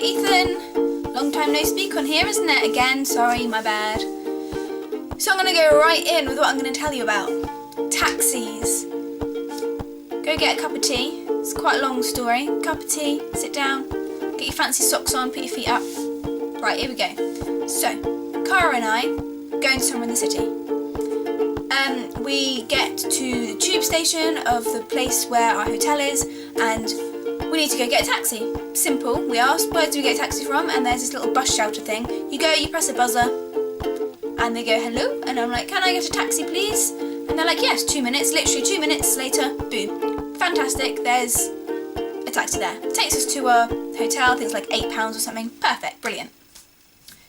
Ethan. Long time no speak on here, isn't it? Again, sorry, my bad. So I'm going to go right in with what I'm going to tell you about. Taxis. Go get a cup of tea. It's quite a long story. Cup of tea, sit down, get your fancy socks on, put your feet up. Right, here we go. So, Cara and I going somewhere in the city. We get to the tube station of the place where our hotel is, and we need to go get a taxi. Simple. We ask, where do we get a taxi from? And there's this little bus shelter thing. You go, you press a buzzer, and they go, hello, and I'm like, can I get a taxi, please? And they're like, yes, 2 minutes. Literally 2 minutes later, boom. Fantastic, there's a taxi there. Takes us to a hotel, I think it's like £8 or something. Perfect, brilliant.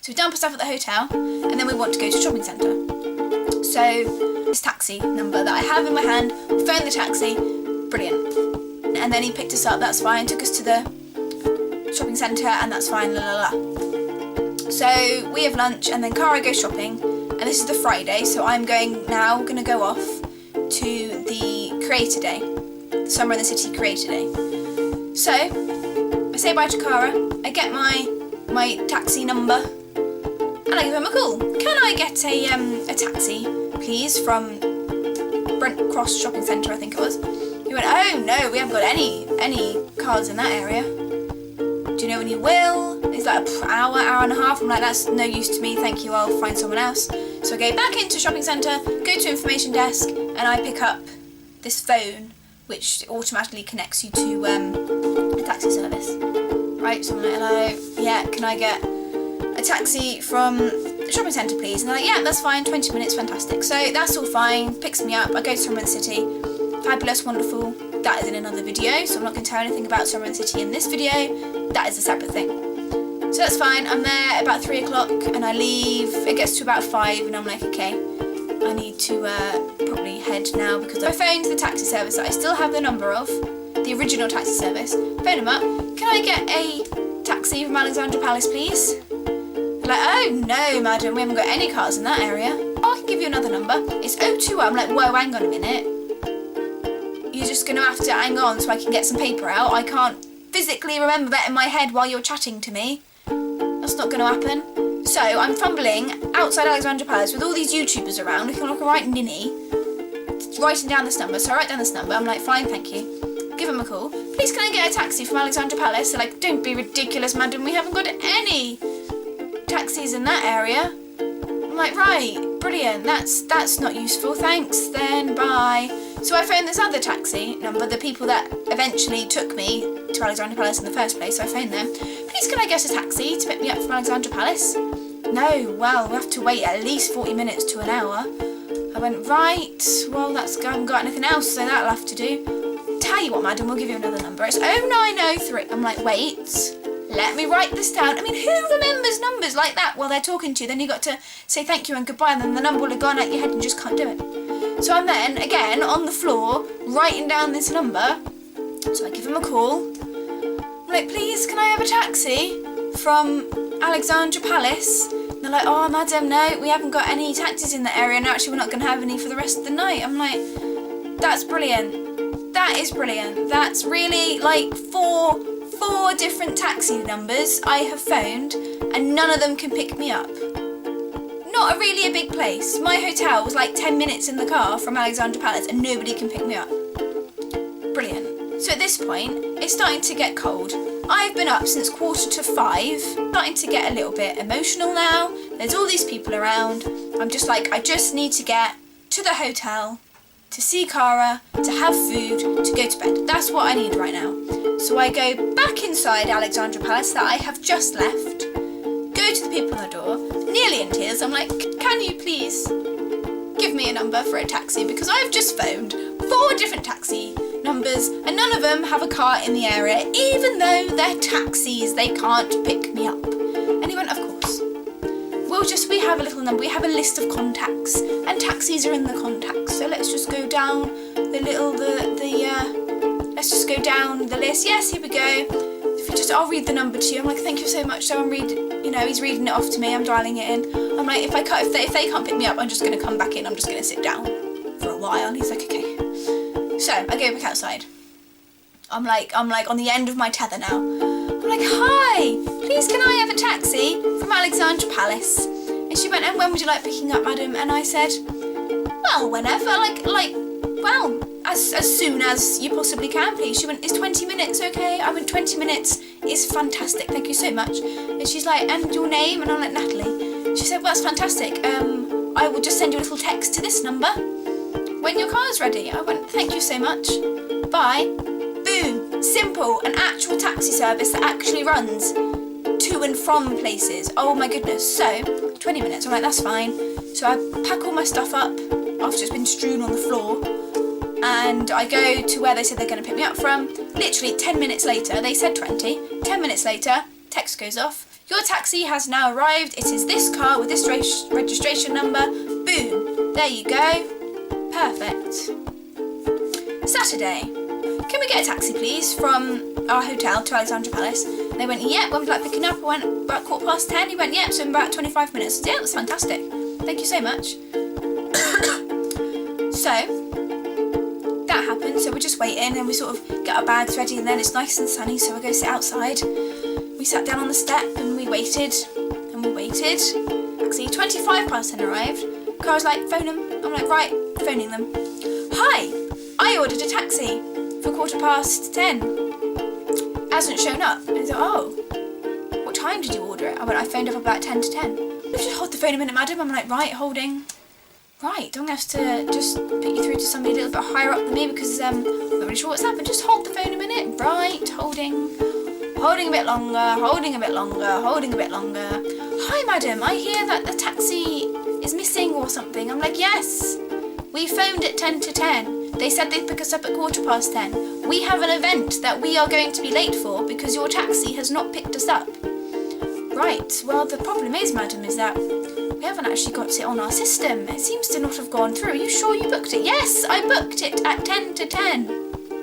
So we dump our stuff at the hotel, and then we want to go to a shopping centre. So, this taxi number that I have in my hand, we phone the taxi, brilliant. And then he picked us up, that's fine, took us to the shopping centre, and that's fine, la la la. So, we have lunch, and then Cara goes shopping, and this is the Friday, so I'm going to go off to the Creator Day, the Summer in the City Creator Day. So, I say bye to Cara, I get my taxi number, and I give him a call. Can I get a taxi, please, from Brent Cross Shopping Centre, I think it was. He went, oh no, we haven't got any cars in that area. Do you know when you will? He's like, hour and a half. I'm like, that's no use to me, thank you, I'll find someone else. So I go back into shopping centre, go to information desk, and I pick up this phone, which automatically connects you to a taxi service. Right, so I'm like, hello, yeah, can I get a taxi from the shopping centre, please? And they're like, yeah, that's fine, 20 minutes, fantastic. So that's all fine, picks me up, I go to Summer in the City, fabulous, wonderful. That is in another video, so I'm not going to tell anything about Summer in the City in this video. That is a separate thing. So that's fine, I'm there about 3 o'clock and I leave, it gets to about 5 and I'm like, okay, I need to probably head now, because I phoned the taxi service that I still have the number of, the original taxi service, phone them up, can I get a taxi from Alexandra Palace, please? They're like, oh no madam, we haven't got any cars in that area. Oh, I can give you another number. It's 020. I'm like, whoa, hang on a minute. You're just going to have to hang on so I can get some paper out. I can't physically remember that in my head while you're chatting to me. That's not going to happen. So I'm fumbling outside Alexandra Palace with all these YouTubers around, looking like a right ninny, writing down this number. So I write down this number. I'm like, fine, thank you. Give them a call. Please, can I get a taxi from Alexandra Palace? They're like, don't be ridiculous, madam. We haven't got any taxis in that area. I'm like, right, brilliant, that's not useful, thanks then, bye. So I phoned this other taxi number, the people that eventually took me to Alexandra Palace in the first place, so I phoned them. Please, can I get a taxi to pick me up from Alexandra Palace? No, well, we'll have to wait at least 40 minutes to an hour. I went, right, well, I haven't got anything else, so that'll have to do. Tell you what, madam, we'll give you another number. It's 0903. I'm like, wait. Let me write this down. I mean, who remembers numbers like that while they're talking to you? Then you got to say thank you and goodbye, and then the number will have gone out your head and you just can't do it. So I'm then, again, on the floor, writing down this number. So I give him a call. I'm like, please, can I have a taxi from Alexandra Palace? And they're like, oh, madam, no, we haven't got any taxis in the area, and actually we're not going to have any for the rest of the night. I'm like, that's brilliant. That is brilliant. That's really, like, four different taxi numbers I have phoned, and none of them can pick me up. Not really a big place. My hotel was like 10 minutes in the car from Alexandra Palace and nobody can pick me up. Brilliant. So at this point, it's starting to get cold. I've been up since 4:45, starting to get a little bit emotional now. There's all these people around. I'm just like, I just need to get to the hotel, to see Cara, to have food, to go to bed. That's what I need right now. So I go back inside Alexandra Palace that I have just left, go to the people on the door, nearly in tears. I'm like, can you please give me a number for a taxi? Because I've just phoned 4 different taxi numbers and none of them have a car in the area, even though they're taxis, they can't pick me up. And he went, of course. We have a little number, we have a list of contacts, and taxis are in the contacts, so let's just go down let's just go down the list. Yes, here we go. If you just, I'll read the number to you. I'm like, thank you so much. So I'm he's reading it off to me, I'm dialing it in. I'm like, if they can't pick me up, I'm just going to come back in, I'm just going to sit down for a while. And he's like, okay. So I go back outside. I'm like on the end of my tether now. I'm like, hi, please can I have a taxi from Alexandra Palace? And she went, and when would you like picking up, madam? And I said, well, whenever, well, as soon as you possibly can, please. She went, is 20 minutes okay? I went, 20 minutes is fantastic, thank you so much. And she's like, and your name? And I'm like, Natalie. She said, well, that's fantastic. I will just send you a little text to this number when your car's ready. I went, thank you so much. Bye. Boom. Simple. An actual taxi service that actually runs to and from places. Oh my goodness. So, 20 minutes. I'm like, that's fine. So I pack all my stuff up after it's been strewn on the floor. And I go to where they said they're going to pick me up from. Literally 10 minutes later, they said 20. 10 minutes later, text goes off. Your taxi has now arrived. It is this car with this registration number. Boom. There you go. Perfect. Saturday. Can we get a taxi, please, from our hotel to Alexandra Palace? And they went, yep. When was like picking up? I went, about 10:15. He went, yep. So in about 25 minutes. Yeah, that's fantastic. Thank you so much. So that happened. So we're just waiting, and we sort of get our bags ready, and then it's nice and sunny. So I go sit outside. We sat down on the step and we waited and we waited. Actually, 25 past 10 arrived. Car was like, phone them. I'm like, right, phoning them. Hi, I ordered a taxi for 10:15. Hasn't shown up. And I thought, oh, what time did you order it? I went, I phoned up about 10 to 10. Just hold the phone a minute, madam. I'm like, right, holding. Right, don't have to just put you through to somebody a little bit higher up than me because I'm not really sure what's happened. Just hold the phone a minute. Right, holding. Holding a bit longer, holding a bit longer, holding a bit longer. Hi, madam, I hear that the taxi is missing or something. I'm like, yes, we phoned at 10 to 10. They said they'd pick us up at 10:15. We have an event that we are going to be late for because your taxi has not picked us up. Right, well, the problem is, madam, is that we haven't actually got it on our system. It seems to not have gone through. Are you sure you booked it? Yes, I booked it at 10 to 10.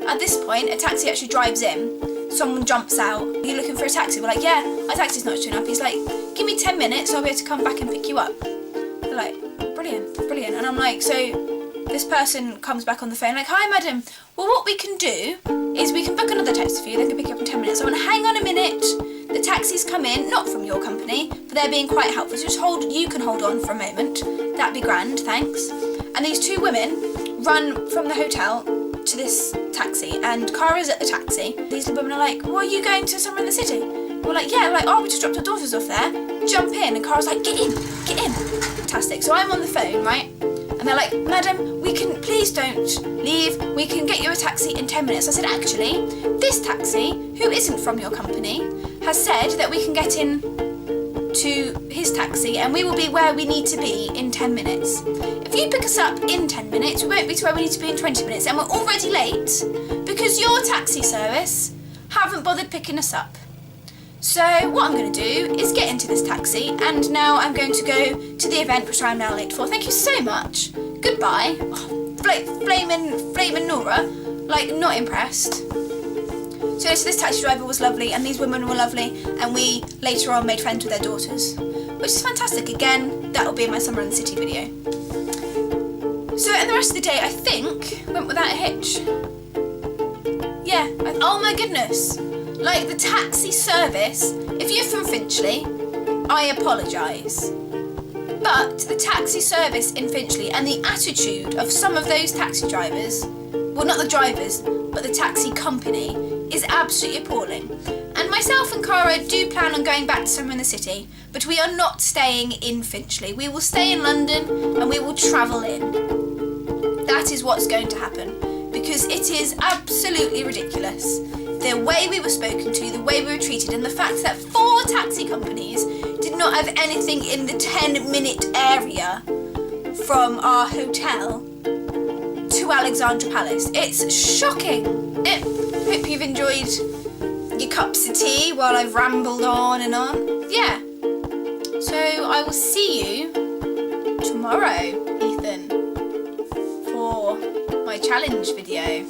At this point, a taxi actually drives in. Someone jumps out. Are you looking for a taxi? We're like, yeah, our taxi's not showing up. He's like, give me 10 minutes, I'll be able to come back and pick you up. They're like, brilliant, brilliant. And I'm like, so this person comes back on the phone like, hi, madam. Well, what we can do is we can book another taxi for you. They can pick you up in 10 minutes. I want to hang on a minute. The taxis come in, not from your company, but they're being quite helpful. So you can hold on for a moment. That'd be grand, thanks. And these two women run from the hotel to this taxi, and Cara's at the taxi. These women are like, well, are you going to somewhere in the city? And we're like, yeah, like, oh, we just dropped our daughters off there. Jump in. And Cara's like, get in. Fantastic. So I'm on the phone, right? And they're like, madam, we can, please don't leave. We can get you a taxi in 10 minutes. I said, actually, this taxi, who isn't from your company, has said that we can get in to his taxi and we will be where we need to be in 10 minutes. If you pick us up in 10 minutes, we won't be to where we need to be in 20 minutes, and we're already late because your taxi service haven't bothered picking us up. So what I'm going to do is get into this taxi, and now I'm going to go to the event which I'm now late for. Thank you so much. Goodbye. Oh, flaming Nora, like, not impressed. So this taxi driver was lovely, and these women were lovely, and we later on made friends with their daughters, which is fantastic. Again, that'll be in my Summer in the City video. So, and the rest of the day, I think, went without a hitch. Yeah, oh my goodness. Like, the taxi service, if you're from Finchley, I apologise. But the taxi service in Finchley and the attitude of some of those taxi drivers, well, not the drivers, but the taxi company, is absolutely appalling. And myself and Cara do plan on going back to Summer in the City, but we are not staying in Finchley. We will stay in London and we will travel in. That is what's going to happen, because it is absolutely ridiculous. The way we were spoken to, the way we were treated, and the fact that 4 taxi companies did not have anything in the 10-minute area from our hotel to Alexandra Palace. It's shocking. Hope you've enjoyed your cups of tea while I've rambled on and on. Yeah. So I will see you tomorrow, Ethan, for my challenge video.